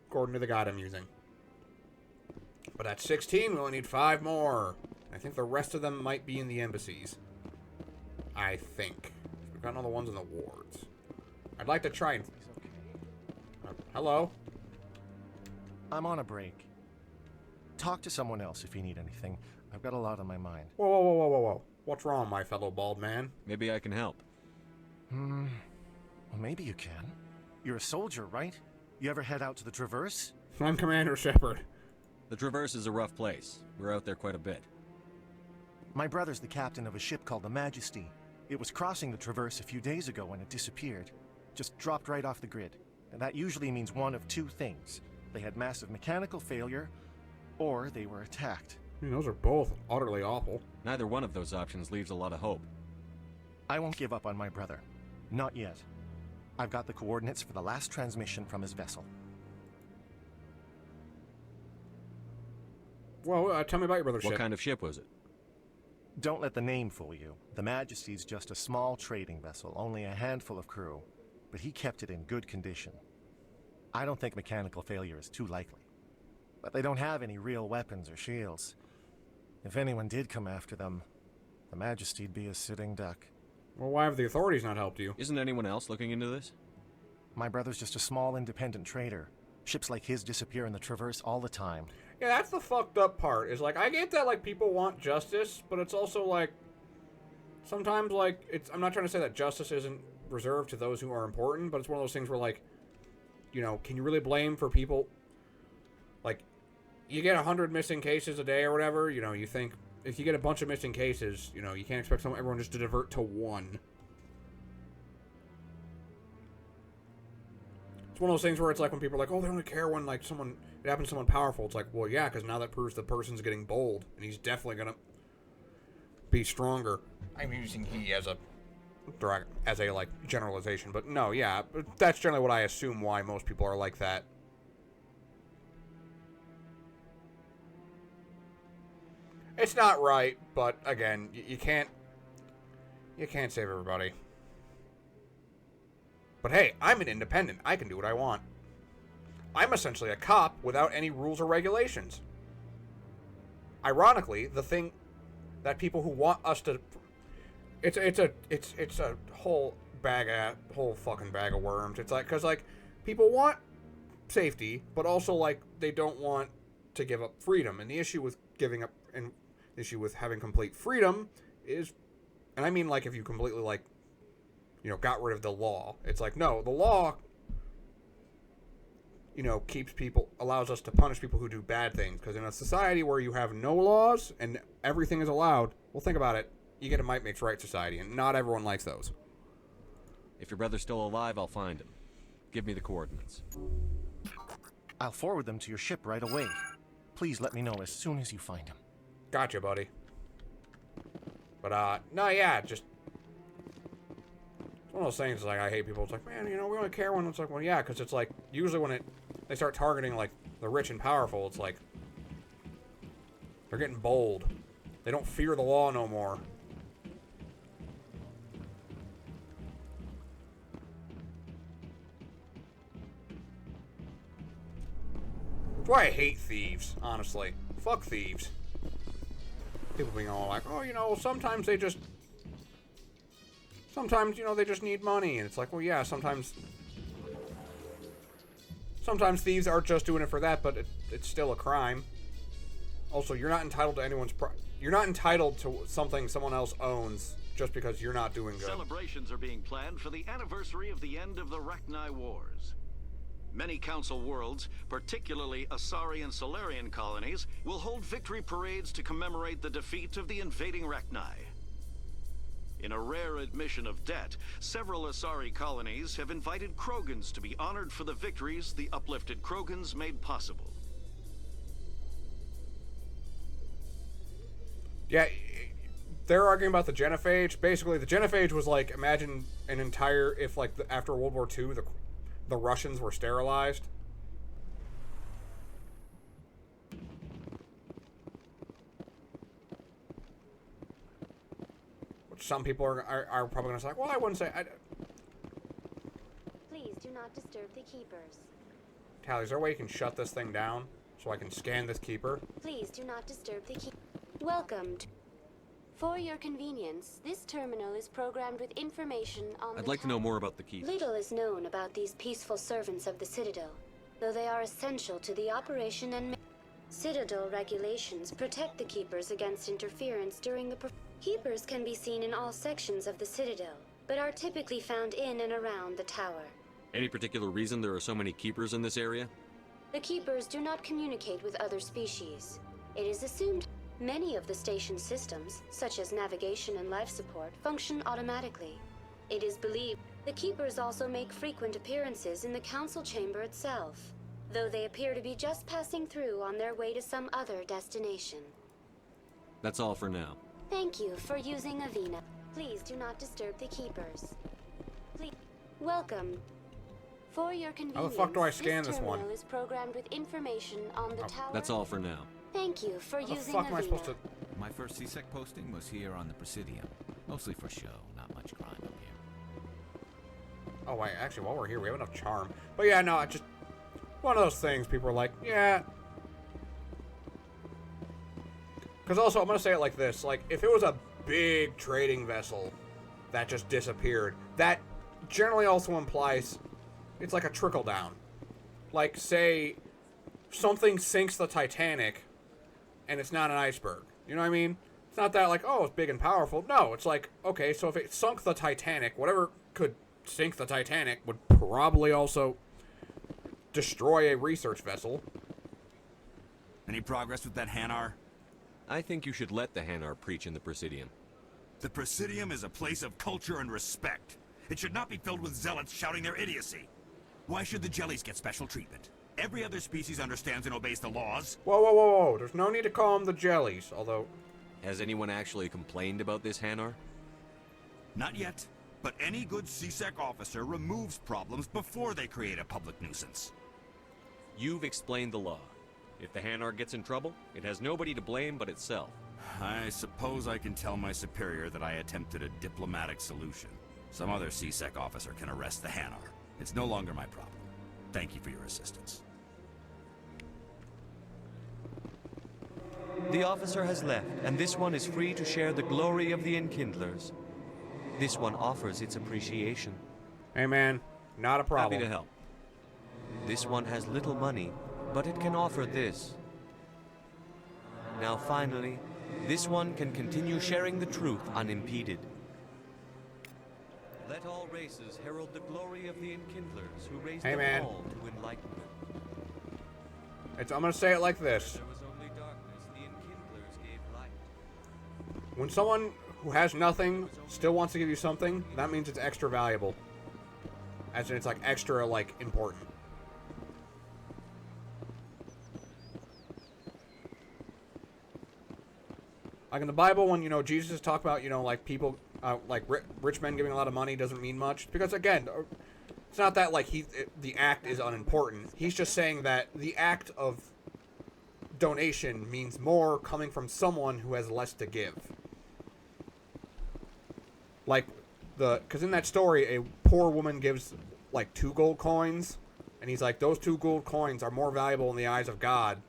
Speaker 1: According to the guide I'm using. But at 16, we only need 5 more. I think the rest of them might be in the embassies. I think. We've gotten all the ones in the wards. I'd like to try and... hello?
Speaker 6: I'm on a break. Talk to someone else if you need anything. I've got a lot on my mind.
Speaker 1: Whoa, whoa, whoa, whoa, whoa, whoa. What's wrong, my fellow bald man?
Speaker 4: Maybe I can help.
Speaker 6: Well, maybe you can. You're a soldier, right? You ever head out to the Traverse?
Speaker 1: I'm Commander Shepard.
Speaker 4: The Traverse is a rough place. We're out there quite a bit.
Speaker 6: My brother's the captain of a ship called the Majesty. It was crossing the Traverse a few days ago when it disappeared. Just dropped right off the grid. And that usually means one of 2 things. They had massive mechanical failure, or they were attacked.
Speaker 1: I mean, those are both utterly awful.
Speaker 4: Neither one of those options leaves a lot of hope.
Speaker 6: I won't give up on my brother. Not yet. I've got the coordinates for the last transmission from his vessel.
Speaker 1: Well, tell me about your brother's ship.
Speaker 4: What kind of ship was it?
Speaker 6: Don't let the name fool you. The Majesty's just a small trading vessel, only a handful of crew. But he kept it in good condition. I don't think mechanical failure is too likely. But they don't have any real weapons or shields. If anyone did come after them, the Majesty'd be a sitting duck.
Speaker 1: Well, why have the authorities not helped you?
Speaker 4: Isn't anyone else looking into this?
Speaker 6: My brother's just a small independent trader. Ships like his disappear in the Traverse all the time.
Speaker 1: Yeah, that's the fucked up part. Is like, I get that like people want justice, but it's also like sometimes like I'm not trying to say that justice isn't reserved to those who are important, but it's one of those things where like, you know, can you really blame for people like you get 100 missing cases a day or whatever, you know, you think if you get a bunch of missing cases, you know, you can't expect everyone just to divert to one. It's one of those things where it's like when people are like, oh, they only care when like it happens to someone powerful. It's like, well, yeah, because now that proves the person's getting bold, and he's definitely gonna be stronger. I'm using he as a like generalization, but no, yeah, that's generally what I assume why most people are like that. It's not right, but again, you can't save everybody. But hey, I'm an independent. I can do what I want. I'm essentially a cop without any rules or regulations. Ironically, the thing that people who want us to it's a whole fucking bag of worms. It's like cuz like people want safety, but also like they don't want to give up freedom. And the issue with giving up and the issue with having complete freedom is, and I mean like if you completely like, you know, got rid of the law. It's like, no, the law, you know, allows us to punish people who do bad things. Because in a society where you have no laws and everything is allowed, well, think about it. You get a might makes right society, and not everyone likes those.
Speaker 4: If your brother's still alive, I'll find him. Give me the coordinates.
Speaker 6: I'll forward them to your ship right away. Please let me know as soon as you find him.
Speaker 1: Gotcha, buddy. But, no, yeah, just... It's one of those things, like, I hate people. It's like, man, you know, we only care when it's like, well, yeah, because it's like, usually when they start targeting, like, the rich and powerful, it's like, they're getting bold. They don't fear the law no more. That's why I hate thieves, honestly. Fuck thieves. People being all like, oh, you know, sometimes, you know, they just need money. And it's like, well, yeah, sometimes thieves are just doing it for that, but it's still a crime. Also, you're not entitled to you're not entitled to something someone else owns just because you're not doing good.
Speaker 15: Celebrations are being planned for the anniversary of the end of the Rachni Wars. Many Council worlds, particularly Asari and Solarian colonies, will hold victory parades to commemorate the defeat of the invading Rachni. In a rare admission of debt, several Asari colonies have invited Krogans to be honored for the victories the uplifted Krogans made possible.
Speaker 1: Yeah, they're arguing about the genophage. Basically, the genophage was like, imagine an entire, if like after World War II, the Russians were sterilized. Which some people are probably going to say, like, well, I wouldn't say.
Speaker 10: Please do not disturb the keepers.
Speaker 1: Tally, is there a way you can shut this thing down so I can scan this keeper?
Speaker 10: Please do not disturb the keepers. Welcome to... For your convenience, this terminal is programmed with information on
Speaker 4: I'd like to know more about the keepers.
Speaker 10: Little is known about these peaceful servants of the Citadel, though they are essential to the operation and... Citadel regulations protect the keepers against interference during the... Keepers can be seen in all sections of the Citadel, but are typically found in and around the tower.
Speaker 4: Any particular reason there are so many keepers in this area?
Speaker 10: The keepers do not communicate with other species. It is assumed many of the station's systems, such as navigation and life support, function automatically. It is believed the keepers also make frequent appearances in the council chamber itself, though they appear to be just passing through on their way to some other destination.
Speaker 4: That's all for now.
Speaker 10: Thank you for using Avina. Please do not disturb the keepers. Please. Welcome. For your convenience,
Speaker 1: how the fuck do I scan this one?
Speaker 10: Is programmed with information on the tower.
Speaker 4: That's all for now.
Speaker 10: Thank you for using
Speaker 1: the fuck am I supposed to...
Speaker 5: My first CSEC posting was here on the Presidium. Mostly for show, not much crime up here.
Speaker 1: Oh, wait, actually, while we're here, we have enough charm. But yeah, no, just... One of those things people are like, yeah... Because also, I'm going to say it like this. Like, if it was a big trading vessel that just disappeared, that generally also implies it's like a trickle down. Like, say, something sinks the Titanic, and it's not an iceberg. You know what I mean? It's not that like, oh, it's big and powerful. No, it's like, okay, so if it sunk the Titanic, whatever could sink the Titanic would probably also destroy a research vessel.
Speaker 9: Any progress with that Hanar?
Speaker 4: I think you should let the Hanar preach in the Presidium.
Speaker 9: The Presidium is a place of culture and respect. It should not be filled with zealots shouting their idiocy. Why should the jellies get special treatment? Every other species understands and obeys the laws.
Speaker 1: Whoa, whoa, whoa, whoa. There's no need to call them the jellies, although...
Speaker 4: Has anyone actually complained about this Hanar?
Speaker 9: Not yet, but any good CSEC officer removes problems before they create a public nuisance.
Speaker 4: You've explained the law. If the Hanar gets in trouble, it has nobody to blame but itself.
Speaker 9: I suppose I can tell my superior that I attempted a diplomatic solution. Some other CSEC officer can arrest the Hanar. It's no longer my problem. Thank you for your assistance.
Speaker 7: The officer has left, and this one is free to share the glory of the Enkindlers. This one offers its appreciation.
Speaker 1: Hey man, not a problem.
Speaker 4: Happy to help.
Speaker 7: This one has little money, but it can offer this. Now finally, this one can continue sharing the truth unimpeded. Let all races herald the glory of the Enkindlers who raised them all to enlightenment.
Speaker 1: I'm gonna say it like this.
Speaker 7: There was only darkness, the Enkindlers gave light.
Speaker 1: When someone who has nothing still wants to give you something, that means it's extra valuable. As in, it's like extra, like, important. Like in the Bible, when, you know, Jesus talked about, you know, like people, like rich men giving a lot of money doesn't mean much. Because, again, it's not that, like, the act is unimportant. He's just saying that the act of donation means more coming from someone who has less to give. Like, because in that story, a poor woman gives, like, 2 gold coins. And he's like, those 2 gold coins are more valuable in the eyes of God.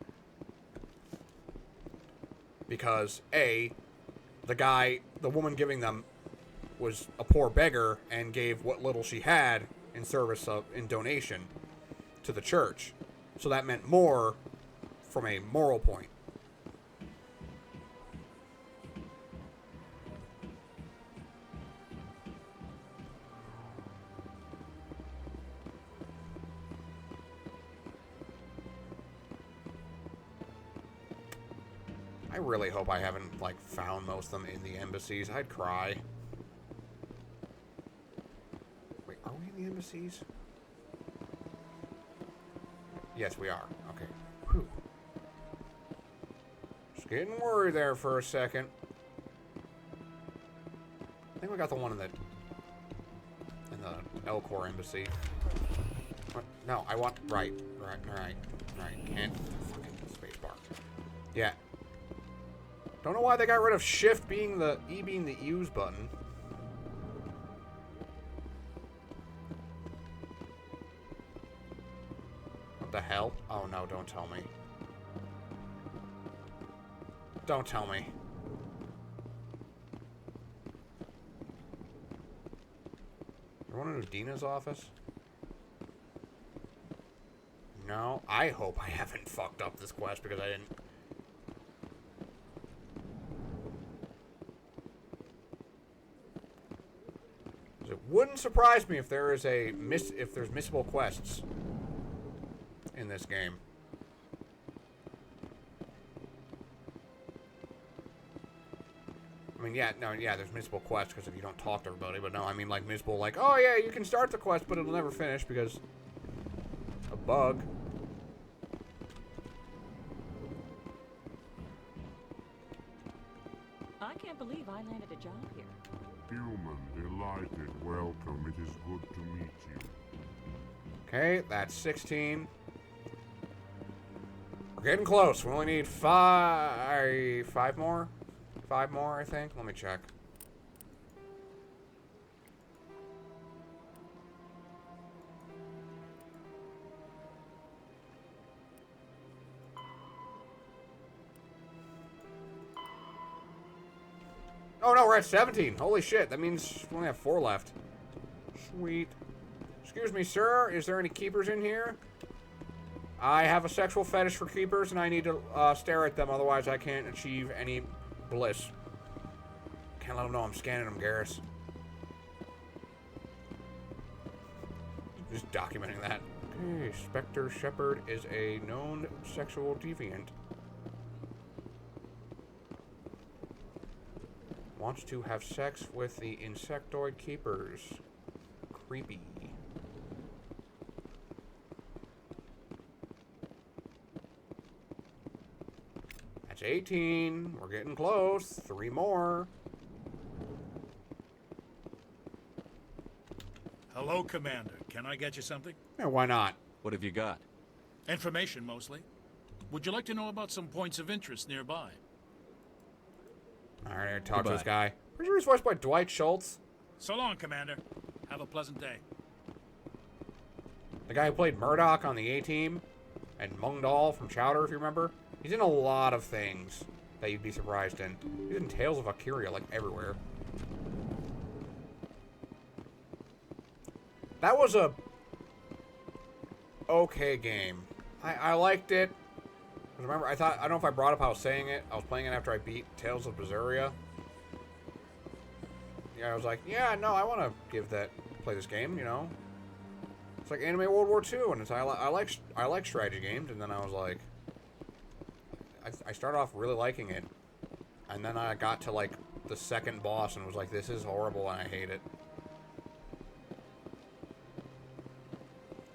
Speaker 1: Because, A, the woman giving them was a poor beggar and gave what little she had in service of, in donation to the church. So that meant more from a moral point. I really hope I haven't, like, found most of them in the embassies. I'd cry. Wait, are we in the embassies? Yes, we are. Okay. Whew. Just getting worried there for a second. we got the one in the Elcor embassy. What? No, I want right. Can't fucking spacebar. Yeah. Don't know why they got rid of shift being the E being the use button. What the hell? Oh no, don't tell me. Don't tell me. You want to do Dina's office? No. I hope I haven't fucked up this quest because I didn't. It wouldn't surprise me if there is if there's missable quests in this game. I mean, yeah, there's missable quests because if you don't talk to everybody, but no, I mean, like, missable, like, oh, yeah, you can start the quest, but it'll never finish because a bug.
Speaker 11: I can't believe I landed a job here.
Speaker 12: Human, delighted, welcome. It is good to meet you.
Speaker 1: Okay, that's 16. We're getting close. We only need five more? 5 more, I think. Let me check. Oh no, we're at 17. Holy shit, that means we only have 4 left. Sweet. Excuse me, sir. Is there any keepers in here? I have a sexual fetish for keepers, and I need to stare at them, otherwise I can't achieve any bliss. Can't let them know I'm scanning them, Garrus. Just documenting that. Okay, Spectre Shepherd is a known sexual deviant. Wants to have sex with the insectoid keepers. Creepy. That's 18. We're getting close. 3 more.
Speaker 23: Hello, Commander. Can I get you something?
Speaker 1: Yeah, why not?
Speaker 4: What have you got?
Speaker 23: Information, mostly. Would you like to know about some points of interest nearby?
Speaker 1: Alright, talk to this guy. Pretty sure he's voiced by Dwight Schultz.
Speaker 23: So long, Commander. Have a pleasant day.
Speaker 1: The guy who played Murdoch on the A-Team and Mungdal from Chowder, if you remember. He's in a lot of things that you'd be surprised in. He's in Tales of Valkyria, like, everywhere. That was a okay game. I liked it. Remember, I don't know if I brought up how I was saying it. I was playing it after I beat Tales of Berseria. Yeah, I was like, yeah, no, I want to play this game, you know. It's like Anime World War II, and it's I like strategy games, and then I was like, I started off really liking it, and then I got to like the second boss, and was like, this is horrible, and I hate it.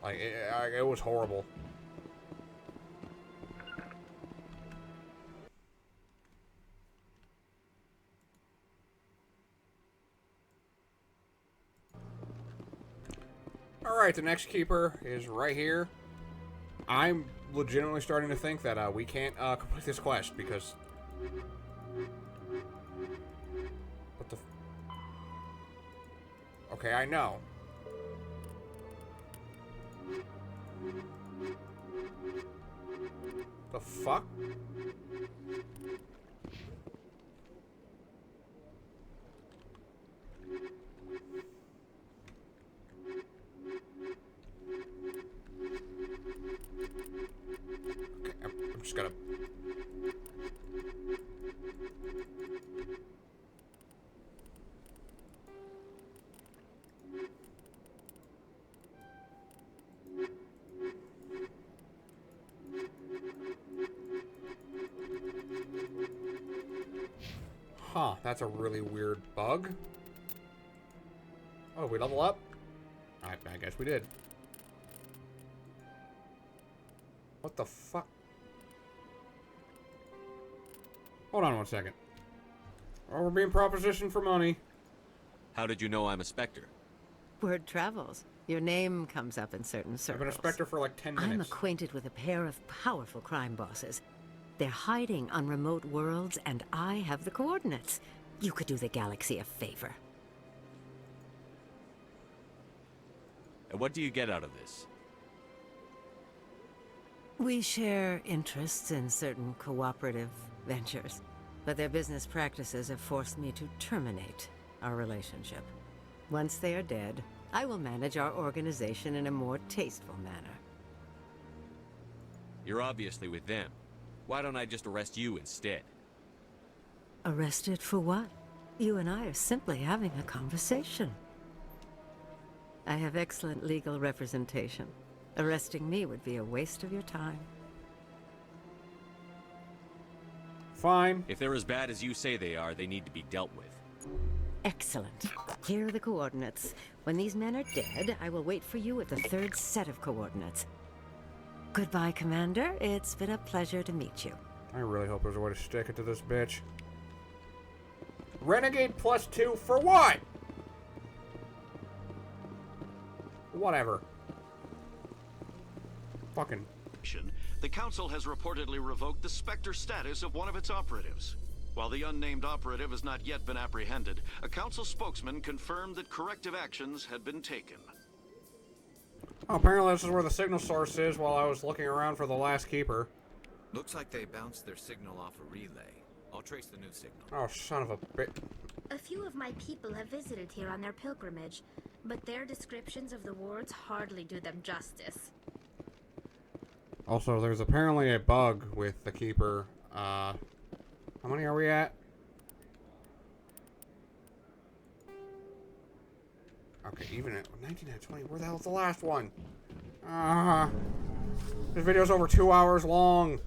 Speaker 1: Like it was horrible. Alright, the next keeper is right here. I'm legitimately starting to think that we can't complete this quest because... What the... Okay, I know. The fuck? Okay, I'm just gonna... Huh, that's a really weird bug. Oh, we level up? I guess we did. What the fuck? Hold on one second. Oh, we're being propositioned for money.
Speaker 7: How did you know I'm a Spectre?
Speaker 13: Word travels. Your name comes up in certain circles.
Speaker 1: I've been a Spectre for like 10 minutes.
Speaker 13: I'm acquainted with a pair of powerful crime bosses. They're hiding on remote worlds, and I have the coordinates. You could do the galaxy a favor.
Speaker 7: And what do you get out of this?
Speaker 13: We share interests in certain cooperative ventures, but their business practices have forced me to terminate our relationship. Once they are dead, I will manage our organization in a more tasteful manner.
Speaker 7: You're obviously with them. Why don't I just arrest you instead?
Speaker 13: Arrested for what? You and I are simply having a conversation. I have excellent legal representation. Arresting me would be a waste of your time.
Speaker 1: Fine.
Speaker 7: If they're as bad as you say they are, they need to be dealt with.
Speaker 13: Excellent. Here are the coordinates. When these men are dead, I will wait for you at the third set of coordinates. Goodbye, Commander. It's been a pleasure to meet you.
Speaker 1: I really hope there's a way to stick it to this bitch. Renegade +2 for what? Whatever. Fucking.
Speaker 15: The Council has reportedly revoked the Spectre status of one of its operatives. While the unnamed operative has not yet been apprehended, a Council spokesman confirmed that corrective actions had been taken.
Speaker 1: Oh, apparently this is where the signal source is while I was looking around for the last keeper.
Speaker 5: Looks like they bounced their signal off a relay. I'll trace the new signal.
Speaker 1: Oh, son of a bitch.
Speaker 2: A few of my people have visited here on their pilgrimage, but their descriptions of the wards hardly do them justice.
Speaker 1: Also, there's apparently a bug with the keeper. How many are we at? Okay, even at 19 out of 20, where the hell's the last one? This video's over 2 hours long.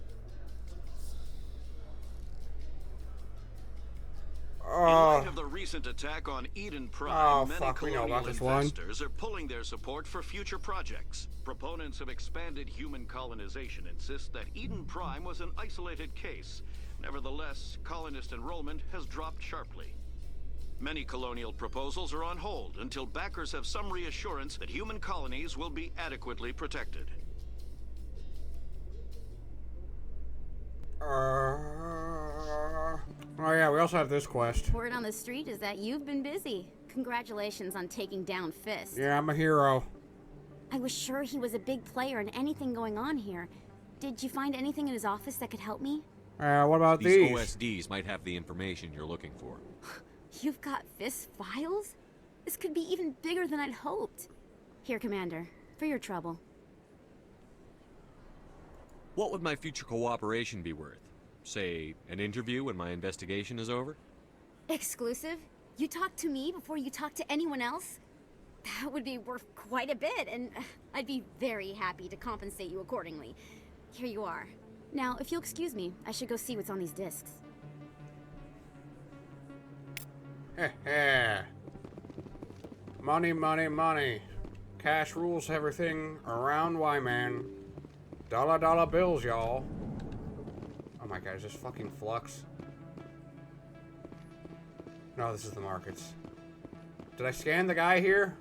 Speaker 15: In light of the recent attack on Eden Prime, many colonial investors are pulling their support for future projects. Proponents of expanded human colonization insist that Eden Prime was an isolated case. Nevertheless, colonist enrollment has dropped sharply. Many colonial proposals are on hold until backers have some reassurance that human colonies will be adequately protected.
Speaker 1: Oh yeah, we also have this quest.
Speaker 14: Word on the street is that you've been busy. Congratulations on taking down Fist.
Speaker 1: Yeah, I'm a hero.
Speaker 14: I was sure he was a big player in anything going on here. Did you find anything in his office that could help me?
Speaker 1: What about
Speaker 7: these? OSDs might have the information you're looking for.
Speaker 14: You've got Fist's files? This could be even bigger than I'd hoped. Here, Commander, for your trouble.
Speaker 7: What would my future cooperation be worth? Say, an interview when my investigation is over?
Speaker 14: Exclusive? You talk to me before you talk to anyone else? That would be worth quite a bit, and I'd be very happy to compensate you accordingly. Here you are. Now, if you'll excuse me, I should go see what's on these discs.
Speaker 1: Money, money, money. Cash rules everything around Y-Man. Dollar bills, y'all. Oh my god, is this fucking Flux? No, this is the markets. Did I scan the guy here?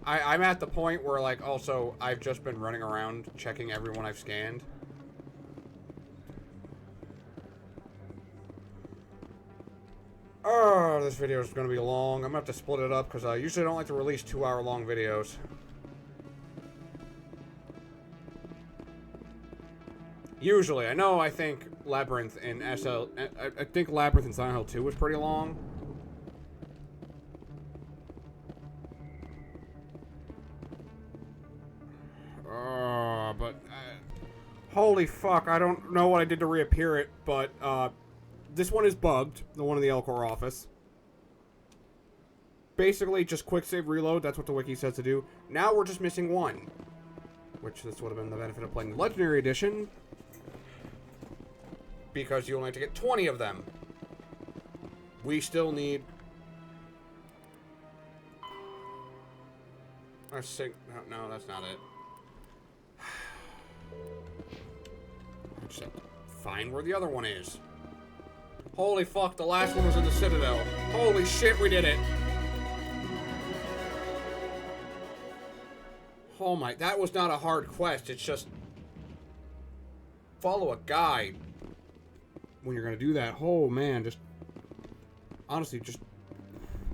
Speaker 1: I'm at the point where, like, also, I've just been running around checking everyone I've scanned. Oh, this video is going to be long. I'm going to have to split it up because I usually don't like to release 2-hour-long videos. Usually. I know I think Labyrinth in SL... I think Labyrinth in Silent Hill 2 was pretty long. But... holy fuck, I don't know what I did to reappear it, but, this one is bugged, the one in the Elcor office. Basically, just quick save reload, that's what the wiki says to do. Now we're just missing one. Which, this would have been the benefit of playing the Legendary Edition. Because you only have to get 20 of them. We still need... No, that's not it. I just have to find where the other one is. Holy fuck, the last one was in the Citadel. Holy shit, we did it. Oh my, that was not a hard quest. It's just follow a guide when you're going to do that. Oh man, just honestly, just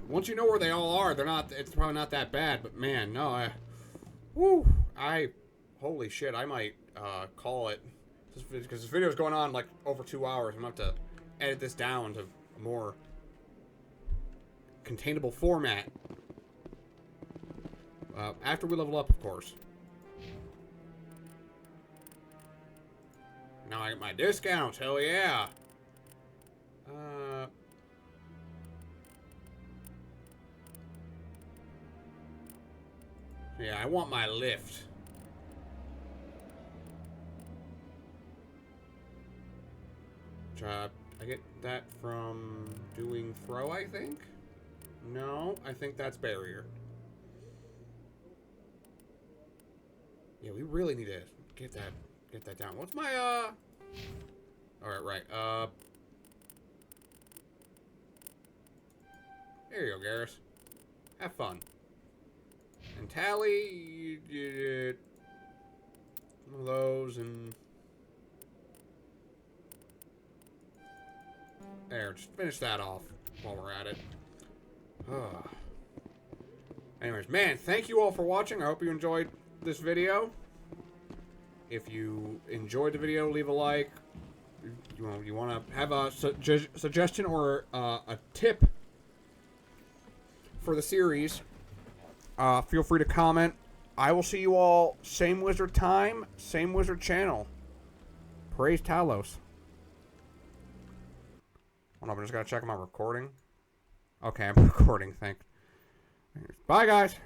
Speaker 1: once you know where they all are, it's probably not that bad, but man, no, holy shit, I might call it, because this video is going on like over 2 hours. I'm going to have to edit this down to a more containable format. After we level up, of course. Now I get my discounts, hell yeah. Yeah, I want my lift. I get that from doing throw, I think? No, I think that's barrier. Yeah, we really need to get that down. What's my, Alright, right, there you go, Garrus. Have fun. And Tally, you did one of those, and there, just finish that off while we're at it. Anyways, man, thank you all for watching. I hope you enjoyed this video. If you enjoyed the video, leave a like. You want to have a suggestion or a tip for the series, feel free to comment. I will see you all same wizard time, same wizard channel. Praise Talos. Hold on, I just gotta check my recording. Okay, I'm recording. Thanks. Bye, guys.